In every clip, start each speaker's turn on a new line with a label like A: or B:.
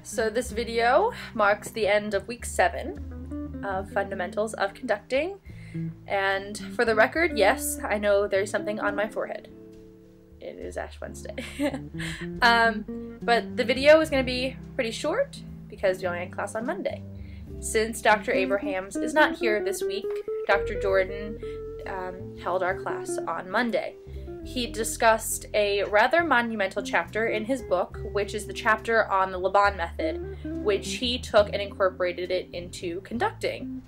A: So this video marks the end of week 7 of Fundamentals of Conducting, and for the record, yes, I know there's something on my forehead. It is Ash Wednesday. But the video is going to be pretty short because we only had class on Monday. Since Dr. Abrahams is not here this week, Dr. Jordan held our class on Monday. He discussed a rather monumental chapter in his book, which is the chapter on the Laban method, which he took and incorporated it into conducting.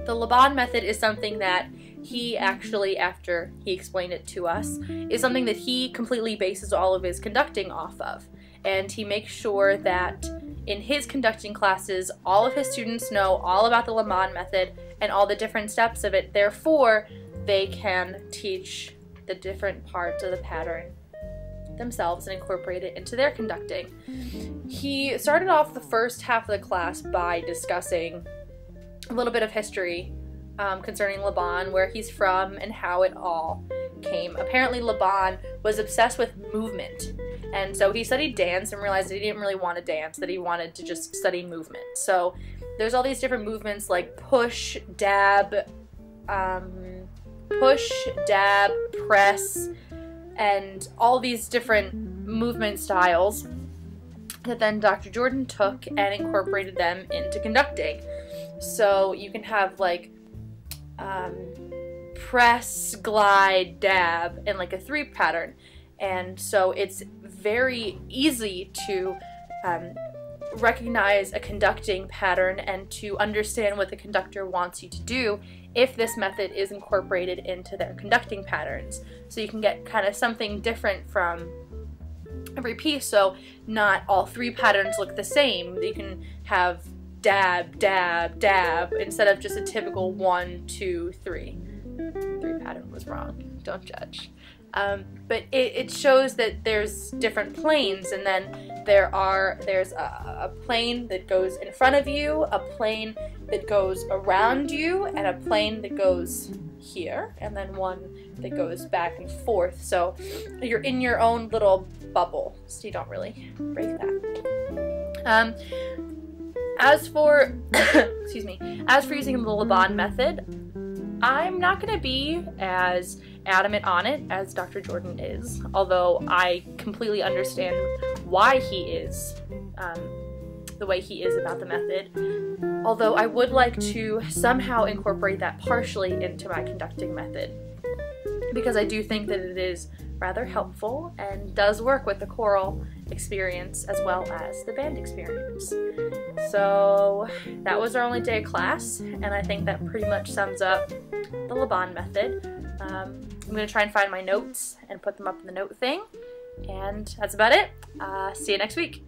A: The Laban method is something that he actually, after he explained it to us, is something that he completely bases all of his conducting off of. And he makes sure that in his conducting classes, all of his students know all about the Laban method and all the different steps of it. Therefore, they can teach the different parts of the pattern themselves and incorporate it into their conducting. He started off the first half of the class by discussing a little bit of history concerning Laban, where he's from, and how it all came. Apparently Laban was obsessed with movement, and so he studied dance and realized that he didn't really want to dance, that he wanted to just study movement. So there's all these different movements like push, dab, press, and all these different movement styles that then Dr. Jordan took and incorporated them into conducting. So you can have like press, glide, dab, and like a 3 pattern. And so it's very easy to recognize a conducting pattern and to understand what the conductor wants you to do if this method is incorporated into their conducting patterns. So you can get kind of something different from every piece, so not all 3 patterns look the same. You can have dab, dab, dab, instead of just a typical 1, 2, 3. 3 pattern was wrong, don't judge. But it shows that there's different planes, and then there's a plane that goes in front of you, a plane that goes around you, and a plane that goes here, and then one that goes back and forth. So you're in your own little bubble, so you don't really break that. As for excuse me, as for using the Laban method, I'm not going to be as adamant on it as Dr. Jordan is, although I completely understand why he is the way he is about the method. Although I would like to somehow incorporate that partially into my conducting method, because I do think that it is rather helpful and does work with the choral experience as well as the band experience. So that was our only day of class, and I think that pretty much sums up the Laban method. I'm going to try and find my notes and put them up in the note thing, and that's about it. See you next week.